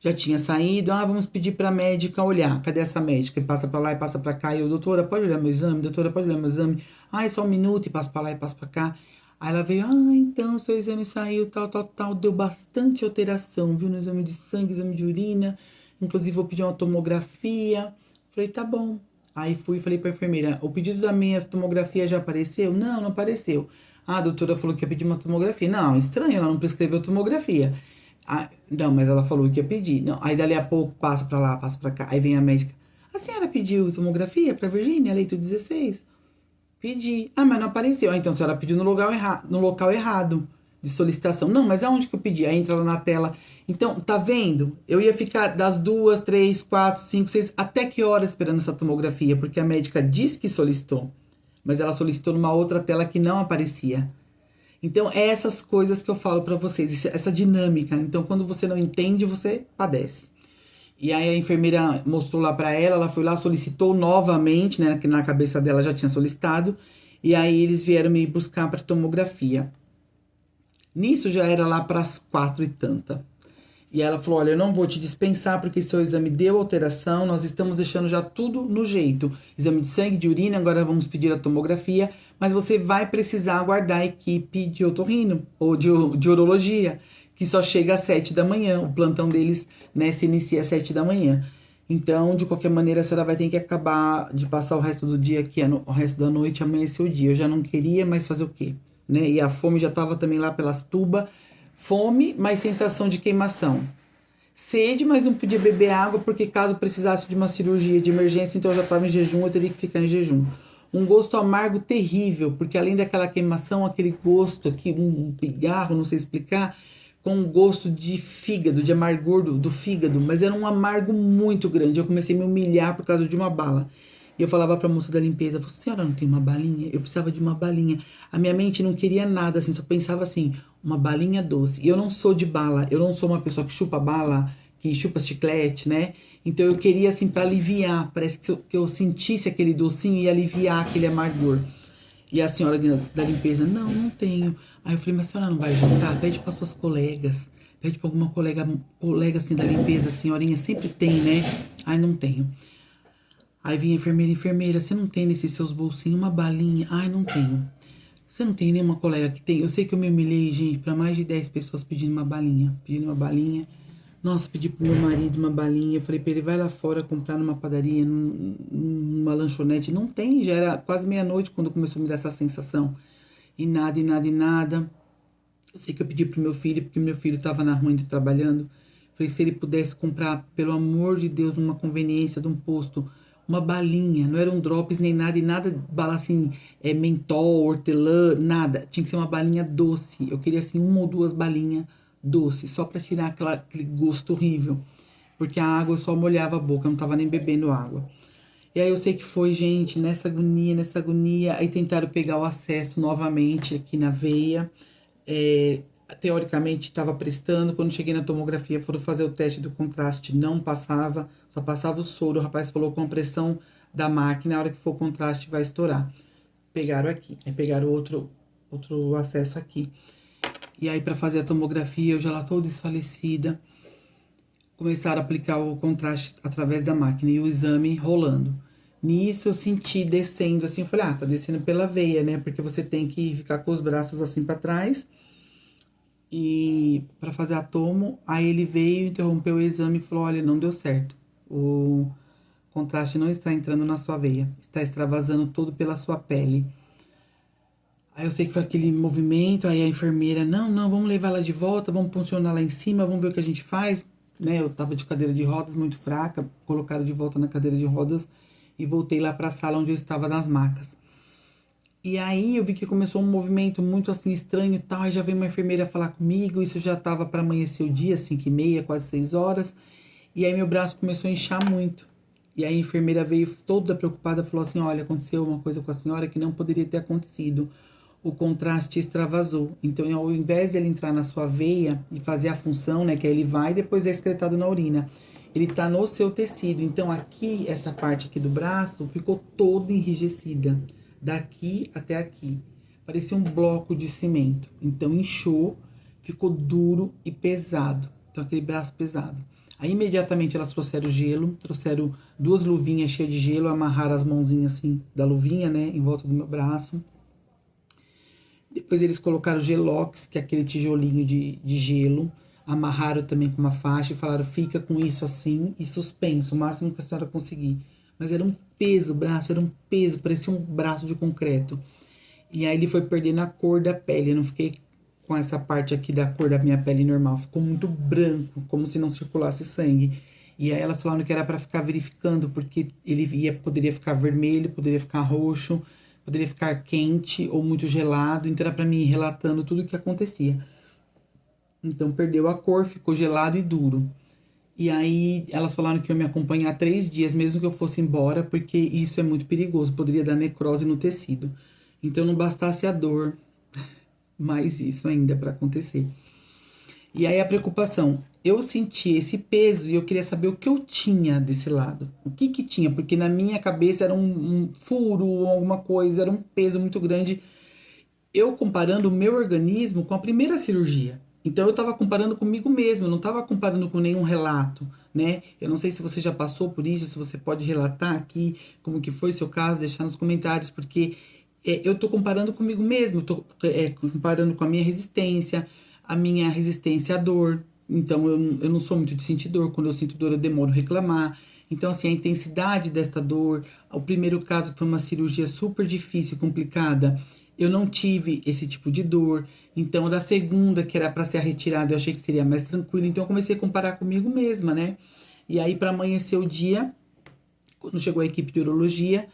Já tinha saído, vamos pedir pra médica olhar. Cadê essa médica? E passa pra lá e passa pra cá. E eu, doutora, pode olhar meu exame? Doutora, pode olhar meu exame? É só um minuto e passa pra lá e passa pra cá. Aí ela veio, então, seu exame saiu, tal. Deu bastante alteração, viu? No exame de sangue, exame de urina. Inclusive, vou pedir uma tomografia. Falei, tá bom. Aí fui e falei pra enfermeira, o pedido da minha tomografia já apareceu? Não apareceu. A doutora falou que ia pedir uma tomografia. Não, estranho, ela não prescreveu tomografia. Não, mas ela falou que ia pedir. Não, aí dali a pouco passa pra lá, passa pra cá. Aí vem a médica. A senhora pediu tomografia pra Virgínia, leito 16? Pedi. Mas não apareceu. Então a senhora pediu no local errado. de solicitação. Não, mas aonde que eu pedi? Aí entra lá na tela. Então, tá vendo? Eu ia ficar das 2, 3, 4, 5, 6, até que hora esperando essa tomografia? Porque a médica disse que solicitou, mas ela solicitou numa outra tela que não aparecia. Então, é essas coisas que eu falo pra vocês, essa dinâmica. Então, quando você não entende, você padece. E aí a enfermeira mostrou lá pra ela, ela foi lá, solicitou novamente, né, que na cabeça dela já tinha solicitado, e aí eles vieram me buscar pra tomografia. Nisso já era lá pras 4 e tanta. E ela falou, olha, eu não vou te dispensar porque seu exame deu alteração, nós estamos deixando já tudo no jeito. Exame de sangue, de urina, agora vamos pedir a tomografia, mas você vai precisar aguardar a equipe de otorrino ou de urologia, que só chega às 7 da manhã. O plantão deles, né, se inicia às 7 da manhã. Então, de qualquer maneira, a senhora vai ter que acabar de passar o resto do dia aqui, o resto da noite, amanhecer o dia. Eu já não queria, mas fazer o quê? Né? E a fome já estava também lá pelas tubas. Fome, mas sensação de queimação. Sede, mas não podia beber água, porque caso precisasse de uma cirurgia de emergência, então eu já estava em jejum, eu teria que ficar em jejum. Um gosto amargo terrível, porque além daquela queimação, aquele gosto aqui, um pigarro, não sei explicar, com um gosto de fígado, de amargor do fígado, mas era um amargo muito grande. Eu comecei a me humilhar por causa de uma bala. E eu falava pra moça da limpeza, senhora não tem uma balinha? Eu precisava de uma balinha. A minha mente não queria nada, assim, só pensava assim, uma balinha doce. E eu não sou de bala, eu não sou uma pessoa que chupa bala, que chupa chiclete, né? Então eu queria, assim, pra aliviar, parece que eu sentisse aquele docinho e aliviar aquele amargor. E a senhora da limpeza, não, não tenho. Aí eu falei, mas a senhora não vai juntar? Pede para suas colegas. Pede para alguma colega assim da limpeza, a senhorinha sempre tem, né? Ai, não tenho. Aí vinha a enfermeira, você não tem nesses seus bolsinhos uma balinha? Ai, não tenho. Você não tem nenhuma colega que tem? Eu sei que eu me humilhei, gente, para mais de 10 pessoas pedindo uma balinha. Pedindo uma balinha. Nossa, pedi pro meu marido uma balinha. Eu falei pra ele, vai lá fora comprar numa padaria, numa lanchonete. Não tem, já era quase meia-noite quando começou a me dar essa sensação. E nada, e nada, e nada. Eu sei que eu pedi pro meu filho, porque meu filho tava na rua ainda trabalhando. Falei, se ele pudesse comprar, pelo amor de Deus, numa conveniência de um posto, uma balinha. Não eram drops nem nada, e nada, bala assim, mentol, hortelã, nada. Tinha que ser uma balinha doce. Eu queria, assim, uma ou duas balinhas doce, só pra tirar aquele gosto horrível. Porque a água só molhava a boca, eu não tava nem bebendo água. E aí eu sei que foi, gente, nessa agonia. Aí tentaram pegar o acesso novamente aqui na veia. Teoricamente estava prestando. Quando cheguei na tomografia, foram fazer o teste do contraste, não passava, só passava o soro. O rapaz falou com a pressão da máquina, a hora que for o contraste vai estourar. Pegaram aqui, aí pegaram outro acesso aqui. E aí, para fazer a tomografia, eu já lá toda desfalecida, começaram a aplicar o contraste através da máquina e o exame rolando. Nisso, eu senti descendo assim, eu falei, tá descendo pela veia, né? Porque você tem que ficar com os braços assim para trás e para fazer a tomo. Aí ele veio, interrompeu o exame e falou, olha, não deu certo. O contraste não está entrando na sua veia, está extravasando todo pela sua pele. Aí eu sei que foi aquele movimento, aí a enfermeira, não, vamos levar ela de volta, vamos funcionar lá em cima, vamos ver o que a gente faz. Né, eu tava de cadeira de rodas muito fraca, colocaram de volta na cadeira de rodas e voltei lá pra sala onde eu estava nas macas. E aí eu vi que começou um movimento muito assim estranho e tal, aí já veio uma enfermeira falar comigo, isso já tava para amanhecer o dia, 5h30, quase 6 horas. E aí meu braço começou a inchar muito. E aí a enfermeira veio toda preocupada, falou assim, olha, aconteceu uma coisa com a senhora que não poderia ter acontecido. O contraste extravasou. Então, ao invés de ele entrar na sua veia e fazer a função, né, que aí ele vai e depois é excretado na urina, ele tá no seu tecido. Então, aqui, essa parte aqui do braço ficou toda enrijecida, daqui até aqui. Parecia um bloco de cimento. Então, inchou, ficou duro e pesado. Então, aquele braço pesado. Aí, imediatamente, elas trouxeram gelo, trouxeram 2 luvinhas cheias de gelo, amarraram as mãozinhas assim da luvinha, né, em volta do meu braço. Depois eles colocaram gelox, que é aquele tijolinho de gelo. Amarraram também com uma faixa e falaram, fica com isso assim e suspenso, o máximo que a senhora conseguir. Mas era um peso, o braço era um peso, parecia um braço de concreto. E aí ele foi perdendo a cor da pele, eu não fiquei com essa parte aqui da cor da minha pele normal. Ficou muito branco, como se não circulasse sangue. E aí elas falaram que era para ficar verificando, porque ele poderia ficar vermelho, poderia ficar roxo, poderia ficar quente ou muito gelado, então era pra mim ir relatando tudo o que acontecia. Então perdeu a cor, ficou gelado e duro. E aí elas falaram que iam me acompanhar 3 dias, mesmo que eu fosse embora, porque isso é muito perigoso, poderia dar necrose no tecido. Então não bastasse a dor, mais isso ainda para acontecer. E aí a preocupação, eu senti esse peso e eu queria saber o que eu tinha desse lado. O que que tinha? Porque na minha cabeça era um furo ou alguma coisa, era um peso muito grande. Eu comparando o meu organismo com a primeira cirurgia. Então eu estava comparando comigo mesmo, eu não estava comparando com nenhum relato, né? Eu não sei se você já passou por isso, se você pode relatar aqui como que foi seu caso, deixar nos comentários, porque eu tô comparando comigo mesmo, eu tô comparando com a minha resistência à dor. Então eu não sou muito de sentir dor, quando eu sinto dor eu demoro a reclamar. Então, assim, a intensidade desta dor, o primeiro caso que foi uma cirurgia super difícil, complicada, eu não tive esse tipo de dor. Então, da segunda, que era para ser a retirada, eu achei que seria mais tranquilo. Então, eu comecei a comparar comigo mesma, né? E aí, para amanhecer o dia, quando chegou a equipe de urologia,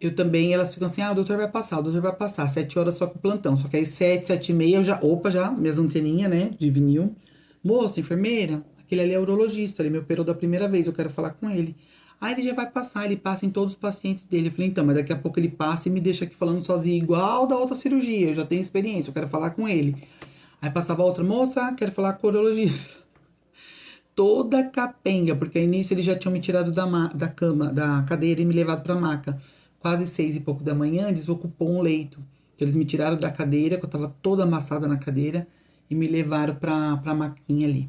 eu também, elas ficam assim, o doutor vai passar, o doutor vai passar. 7 horas só com o plantão. Só que aí 7, 7h30, eu já, opa, já, minhas anteninhas, né, de vinil. Moça, enfermeira, aquele ali é urologista, ele me operou da primeira vez, eu quero falar com ele. Ah, ele já vai passar, ele passa em todos os pacientes dele. Eu falei, então, mas daqui a pouco ele passa e me deixa aqui falando sozinho, igual da outra cirurgia. Eu já tenho experiência, eu quero falar com ele. Aí passava outra, moça, quero falar com o urologista. Toda capenga, porque aí nisso eles já tinham me tirado da cama, da cadeira e me levado pra maca. Quase 6 e pouco da manhã, desocupou um leito. Então, eles me tiraram da cadeira, que eu tava toda amassada na cadeira, e me levaram pra maquinha ali.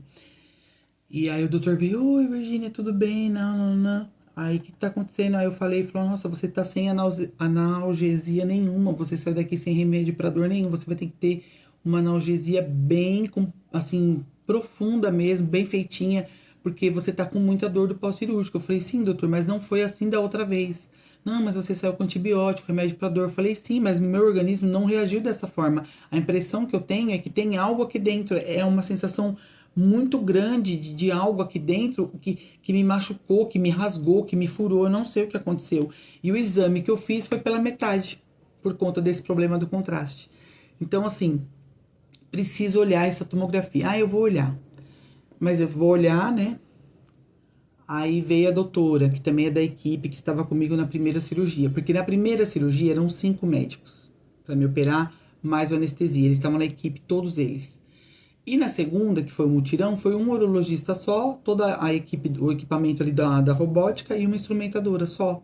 E aí o doutor veio, oi Virgínia, tudo bem? Não, não, não. Aí o que tá acontecendo? Aí eu falei, falou, nossa, você tá sem analgesia nenhuma, você saiu daqui sem remédio pra dor nenhum, você vai ter que ter uma analgesia bem, assim, profunda mesmo, bem feitinha, porque você tá com muita dor do pós-cirúrgico. Eu falei, sim, doutor, mas não foi assim da outra vez. Não, mas você saiu com antibiótico, remédio pra dor. Eu falei, sim, mas meu organismo não reagiu dessa forma. A impressão que eu tenho é que tem algo aqui dentro, é uma sensação muito grande de algo aqui dentro que me machucou, que me rasgou, que me furou, eu não sei o que aconteceu. E o exame que eu fiz foi pela metade, por conta desse problema do contraste. Então, assim, preciso olhar essa tomografia. Ah, eu vou olhar. Mas eu vou olhar, né? Aí veio a doutora, que também é da equipe, que estava comigo na primeira cirurgia. Porque na primeira cirurgia eram 5 médicos para me operar, mais o anestesia. Eles estavam na equipe, todos eles. E na segunda, que foi o mutirão, foi um urologista só, toda a equipe, o equipamento ali da robótica e uma instrumentadora só.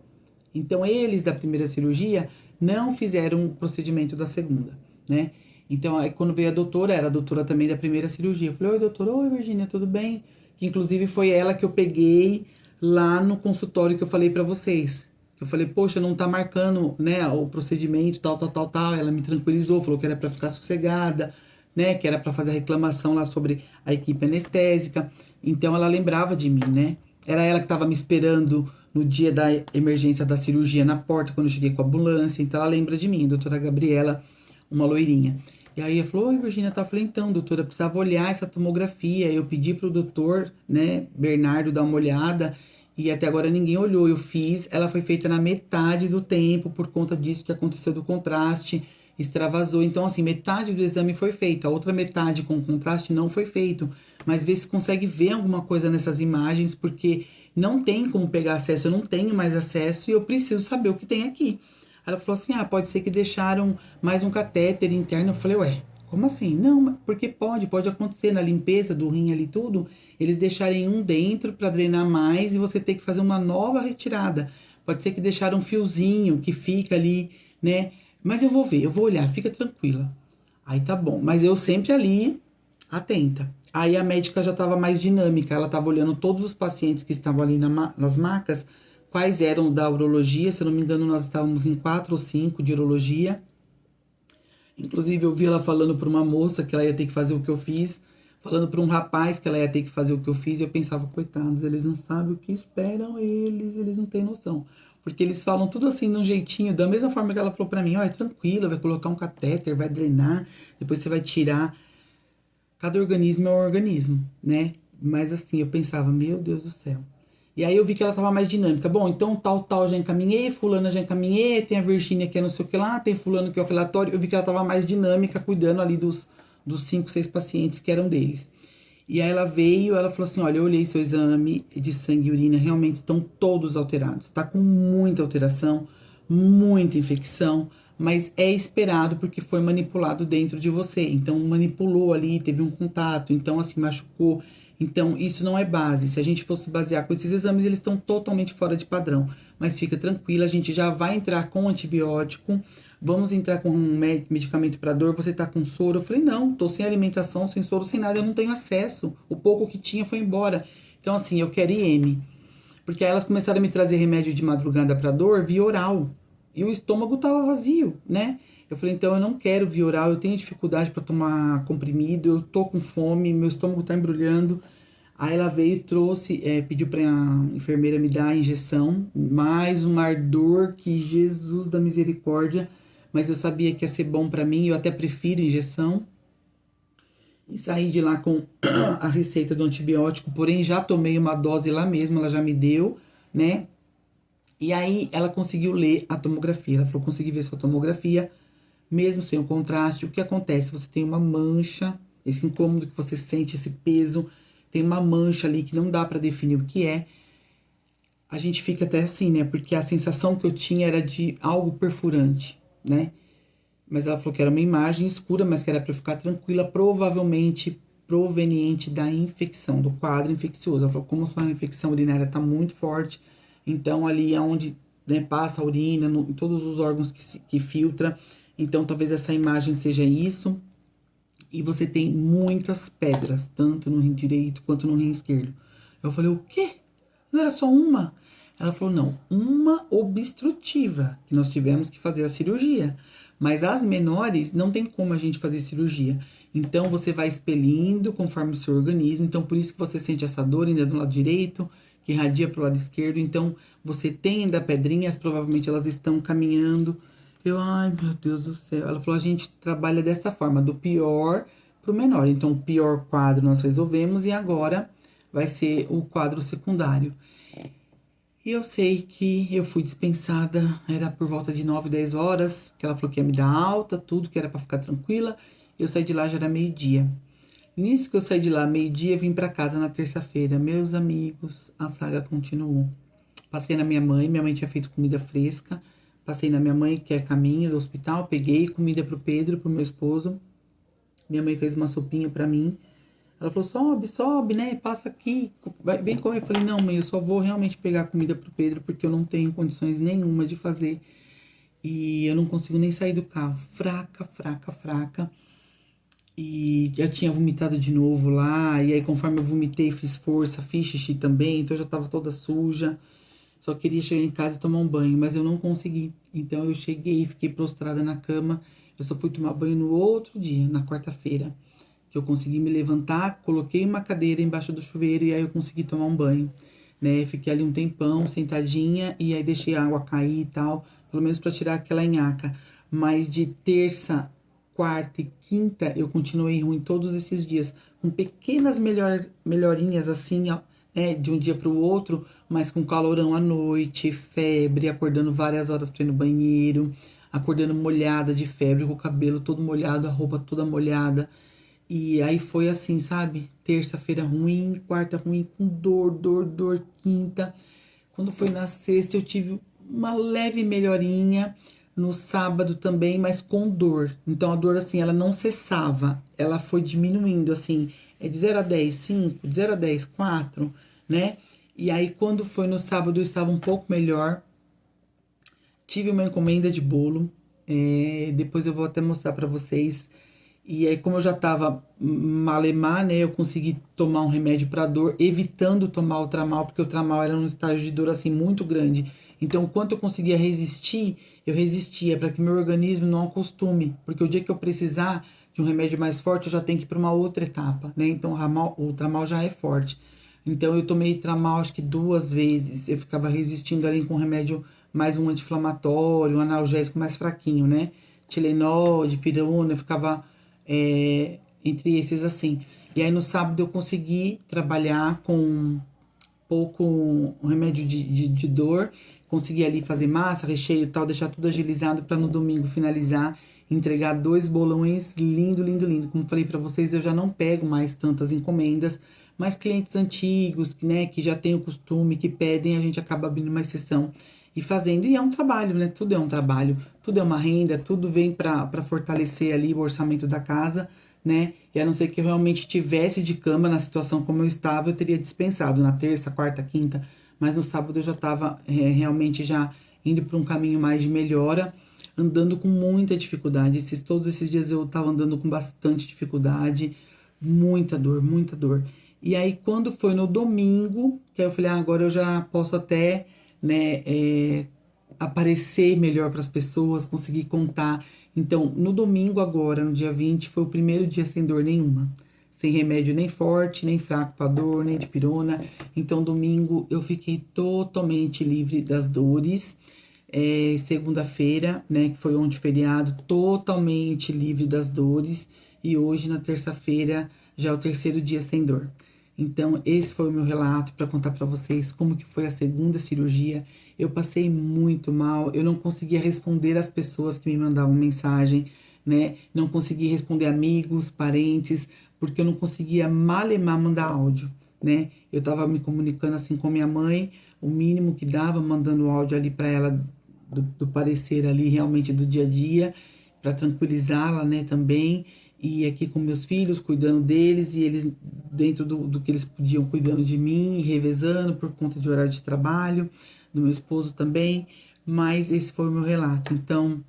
Então, eles da primeira cirurgia não fizeram o procedimento da segunda, né? Então, aí quando veio a doutora, era a doutora também da primeira cirurgia. Eu falei, oi, doutora, oi, Virgínia, tudo bem? Que inclusive foi ela que eu peguei lá no consultório que eu falei pra vocês. Eu falei, poxa, não tá marcando, né, o procedimento, tal, tal, tal, tal. Ela me tranquilizou, falou que era pra ficar sossegada, né, que era pra fazer a reclamação lá sobre a equipe anestésica. Então, ela lembrava de mim, né? Era ela que tava me esperando no dia da emergência da cirurgia na porta, quando eu cheguei com a ambulância. Então, ela lembra de mim, doutora Gabriela, uma loirinha. E aí ela falou, oi, Virgínia, tá? Eu falei, então, doutora, eu precisava olhar essa tomografia. Eu pedi pro doutor, né, Bernardo, dar uma olhada, e até agora ninguém olhou. Eu fiz, ela foi feita na metade do tempo, por conta disso que aconteceu do contraste, extravasou. Então, assim, metade do exame foi feito, a outra metade com contraste não foi feito. Mas vê se consegue ver alguma coisa nessas imagens, porque não tem como pegar acesso, eu não tenho mais acesso, e eu preciso saber o que tem aqui. Ela falou assim, pode ser que deixaram mais um catéter interno. Eu falei, ué, como assim? Não, porque pode acontecer na limpeza do rim ali tudo, eles deixarem um dentro para drenar mais e você ter que fazer uma nova retirada. Pode ser que deixaram um fiozinho que fica ali, né? Mas eu vou ver, eu vou olhar, fica tranquila. Aí tá bom, mas eu sempre ali, atenta. Aí a médica já estava mais dinâmica, ela estava olhando todos os pacientes que estavam ali nas macas, quais eram da urologia, se eu não me engano nós estávamos em 4 ou 5 de urologia. Inclusive eu vi ela falando para uma moça que ela ia ter que fazer o que eu fiz, falando para um rapaz que ela ia ter que fazer o que eu fiz, e eu pensava, coitados, eles não sabem o que esperam eles não têm noção. Porque eles falam tudo assim, de um jeitinho, da mesma forma que ela falou para mim, ó, é tranquilo, vai colocar um catéter, vai drenar, depois você vai tirar. Cada organismo é um organismo, né? Mas assim, eu pensava, meu Deus do céu. E aí eu vi que ela tava mais dinâmica. Bom, então tal já encaminhei, fulana já encaminhei, tem a Virgínia que é não sei o que lá, tem fulano que é o relatório. Eu vi que ela tava mais dinâmica, cuidando ali dos dos 5, 6 pacientes que eram deles. E aí ela veio, ela falou assim, olha, eu olhei seu exame de sangue e urina, realmente estão todos alterados. Tá com muita alteração, muita infecção, mas é esperado porque foi manipulado dentro de você. Então, manipulou ali, teve um contato, então, assim, machucou. Então, isso não é base. Se a gente fosse basear com esses exames, eles estão totalmente fora de padrão. Mas fica tranquila, a gente já vai entrar com antibiótico, vamos entrar com um medicamento para dor, você tá com soro? Eu falei, não, tô sem alimentação, sem soro, sem nada, eu não tenho acesso. O pouco que tinha foi embora. Então, assim, eu quero IM. Porque aí elas começaram a me trazer remédio de madrugada para dor via oral. E o estômago tava vazio, né? Eu falei, então eu não quero via oral, eu tenho dificuldade para tomar comprimido, eu tô com fome, meu estômago tá embrulhando. Aí ela veio e trouxe, pediu pra enfermeira me dar a injeção, mais um ardor que Jesus da misericórdia, mas eu sabia que ia ser bom pra mim, eu até prefiro injeção. E saí de lá com a receita do antibiótico, porém já tomei uma dose lá mesmo, ela já me deu, né? E aí ela conseguiu ler a tomografia, ela falou, consegui ver sua tomografia, mesmo sem o contraste. O que acontece? Você tem uma mancha, esse incômodo que você sente, esse peso, tem uma mancha ali que não dá pra definir o que é. A gente fica até assim, né? Porque a sensação que eu tinha era de algo perfurante, né? Mas ela falou que era uma imagem escura, mas que era pra eu ficar tranquila, provavelmente proveniente da infecção, do quadro infeccioso. Ela falou, como sua infecção urinária tá muito forte, então ali é onde, né, passa a urina, em todos os órgãos que filtra, então talvez essa imagem seja isso. E você tem muitas pedras, tanto no rim direito quanto no rim esquerdo. Eu falei, o quê? Não era só uma? Ela falou, não, uma obstrutiva, que nós tivemos que fazer a cirurgia. Mas as menores, não tem como a gente fazer cirurgia. Então, você vai expelindo conforme o seu organismo. Então, por isso que você sente essa dor ainda do lado direito, que irradia para o lado esquerdo. Então, você tem ainda pedrinhas, provavelmente elas estão caminhando. Eu, ai, meu Deus do céu. Ela falou, a gente trabalha dessa forma, do pior pro menor. Então, o pior quadro nós resolvemos e agora vai ser o quadro secundário. E eu sei que eu fui dispensada, era por volta de 9, 10 horas, que ela falou que ia me dar alta, tudo, que era pra ficar tranquila. Eu saí de lá, já era meio-dia. Nisso que eu saí de lá, meio-dia, vim pra casa na terça-feira. Meus amigos, a saga continuou. Passei na minha mãe tinha feito comida fresca. Passei na minha mãe, que é caminho do hospital, peguei comida pro Pedro, pro meu esposo. Minha mãe fez uma sopinha pra mim. Ela falou, sobe, sobe, né? Passa aqui, vai, vem comer. Eu falei, não, mãe, eu só vou realmente pegar comida pro Pedro, porque eu não tenho condições nenhuma de fazer. E eu não consigo nem sair do carro. Fraca, fraca, fraca. E já tinha vomitado de novo lá. E aí, conforme eu vomitei, fiz força, fiz xixi também. Então, eu já tava toda suja. Só queria chegar em casa e tomar um banho, mas eu não consegui. Então, eu cheguei, fiquei prostrada na cama. Eu só fui tomar banho no outro dia, na quarta-feira, que eu consegui me levantar, coloquei uma cadeira embaixo do chuveiro e aí eu consegui tomar um banho, né? Fiquei ali um tempão sentadinha e aí deixei a água cair e tal, pelo menos para tirar aquela nhaca. Mas de terça, quarta e quinta eu continuei ruim todos esses dias, com pequenas melhorinhas assim, ó, né, de um dia para o outro, mas com calorão à noite, febre, acordando várias horas para ir no banheiro, acordando molhada de febre, com o cabelo todo molhado, a roupa toda molhada. E aí foi assim, sabe? Terça-feira ruim, quarta ruim, com dor, dor, dor, quinta. Quando foi na sexta, eu tive uma leve melhorinha. No sábado também, mas com dor. Então a dor, assim, ela não cessava. Ela foi diminuindo, assim, de 0 a 10, 5, de 0 a 10, 4, né? E aí, quando foi no sábado, eu estava um pouco melhor. Tive uma encomenda de bolo. Depois eu vou até mostrar pra vocês. E aí, como eu já tava malemar, né, eu consegui tomar um remédio para dor, evitando tomar o Tramal, porque o Tramal era num estágio de dor, assim, muito grande. Então, o quanto eu conseguia resistir, eu resistia, para que meu organismo não acostume. Porque o dia que eu precisar de um remédio mais forte, eu já tenho que ir para uma outra etapa, né? Então, o Tramal já é forte. Então, eu tomei Tramal, acho que 2 vezes. Eu ficava resistindo ali com um remédio mais um anti-inflamatório, um analgésico mais fraquinho, né? Tilenol, dipirona, eu ficava entre esses assim. E aí no sábado eu consegui trabalhar com pouco um remédio de dor, consegui ali fazer massa, recheio e tal, deixar tudo agilizado para no domingo finalizar entregar 2 bolões lindo, lindo, lindo. Como falei para vocês, eu já não pego mais tantas encomendas, mas clientes antigos, né, que já têm o costume, que pedem, a gente acaba abrindo uma exceção e fazendo. E é um trabalho, né? Tudo é um trabalho, tudo é uma renda, tudo vem para fortalecer ali o orçamento da casa, né? E a não ser que eu realmente tivesse de cama na situação como eu estava, eu teria dispensado na terça, quarta, quinta, mas no sábado eu já estava realmente já indo para um caminho mais de melhora, andando com muita dificuldade. Todos esses dias eu estava andando com bastante dificuldade, muita dor, muita dor. E aí, quando foi no domingo, que aí eu falei, agora eu já posso até, né, aparecer melhor para as pessoas, conseguir contar. Então, no domingo agora, no dia 20, foi o primeiro dia sem dor nenhuma. Sem remédio nem forte, nem fraco para dor, nem de pirona. Então, domingo eu fiquei totalmente livre das dores. Segunda-feira, né, que foi ontem feriado, totalmente livre das dores. E hoje, na terça-feira, já é o terceiro dia sem dor. Então, esse foi o meu relato para contar para vocês como que foi a segunda cirurgia. Eu passei muito mal, eu não conseguia responder às pessoas que me mandavam mensagem, né? Não conseguia responder amigos, parentes, porque eu não conseguia malemar mandar áudio, né? Eu tava me comunicando assim com minha mãe, o mínimo que dava, mandando áudio ali para ela do parecer ali realmente do dia a dia, para tranquilizá-la, né, também. E aqui com meus filhos, cuidando deles, e eles, dentro do que eles podiam, cuidando de mim, revezando por conta de horário de trabalho, do meu esposo também. Mas esse foi o meu relato. Então,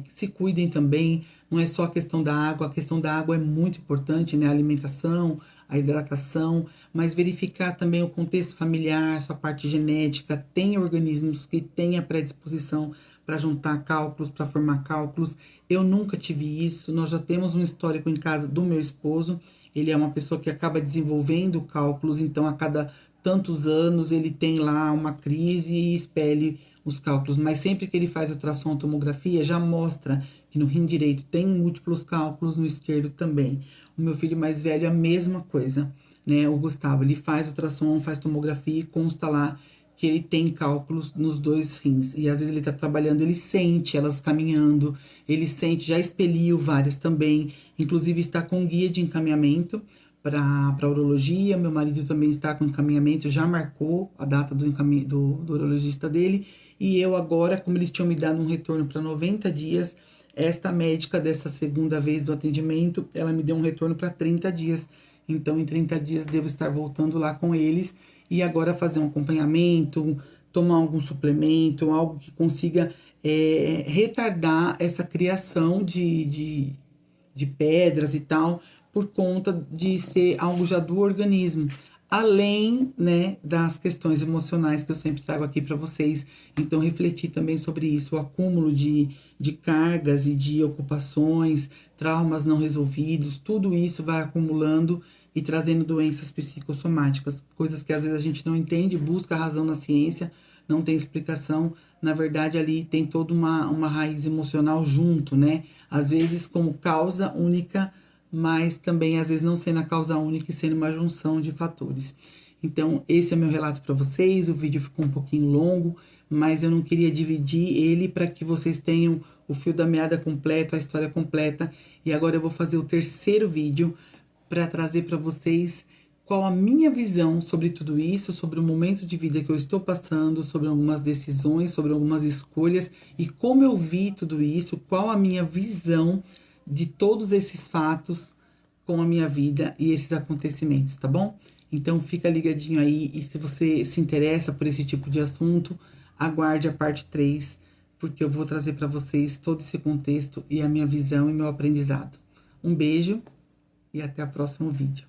se cuidem também, não é só a questão da água é muito importante, né? A alimentação, a hidratação, mas verificar também o contexto familiar, sua parte genética, tem organismos que têm a predisposição para juntar cálculos, para formar cálculos. Eu nunca tive isso, nós já temos um histórico em casa do meu esposo, ele é uma pessoa que acaba desenvolvendo cálculos, então a cada tantos anos ele tem lá uma crise e expele os cálculos, mas sempre que ele faz ultrassom, tomografia, já mostra que no rim direito tem múltiplos cálculos, no esquerdo também. O meu filho mais velho, a mesma coisa, né? O Gustavo, ele faz ultrassom, faz tomografia e consta lá que ele tem cálculos nos 2 rins. E às vezes ele tá trabalhando, ele sente elas caminhando, ele sente, já expeliu várias também, inclusive está com guia de encaminhamento para urologia. Meu marido também está com encaminhamento, já marcou a data do urologista dele. E eu agora, como eles tinham me dado um retorno para 90 dias, esta médica dessa segunda vez do atendimento, ela me deu um retorno para 30 dias. Então, em 30 dias, devo estar voltando lá com eles e agora fazer um acompanhamento, tomar algum suplemento, algo que consiga retardar essa criação de pedras e tal, por conta de ser algo já do organismo. Além, né, das questões emocionais que eu sempre trago aqui para vocês. Então, refletir também sobre isso, o acúmulo de cargas e de ocupações, traumas não resolvidos, tudo isso vai acumulando e trazendo doenças psicossomáticas, coisas que às vezes a gente não entende, busca razão na ciência, não tem explicação. Na verdade, ali tem toda uma raiz emocional junto, né? Às vezes como causa única, mas também às vezes não sendo a causa única e sendo uma junção de fatores. Então, esse é meu relato para vocês. O vídeo ficou um pouquinho longo, mas eu não queria dividir ele para que vocês tenham o fio da meada completo, a história completa. E agora eu vou fazer o terceiro vídeo para trazer para vocês qual a minha visão sobre tudo isso, sobre o momento de vida que eu estou passando, sobre algumas decisões, sobre algumas escolhas e como eu vi tudo isso, qual a minha visão de todos esses fatos com a minha vida e esses acontecimentos, tá bom? Então fica ligadinho aí e se você se interessa por esse tipo de assunto, aguarde a parte 3, porque eu vou trazer para vocês todo esse contexto e a minha visão e meu aprendizado. Um beijo e até o próximo vídeo.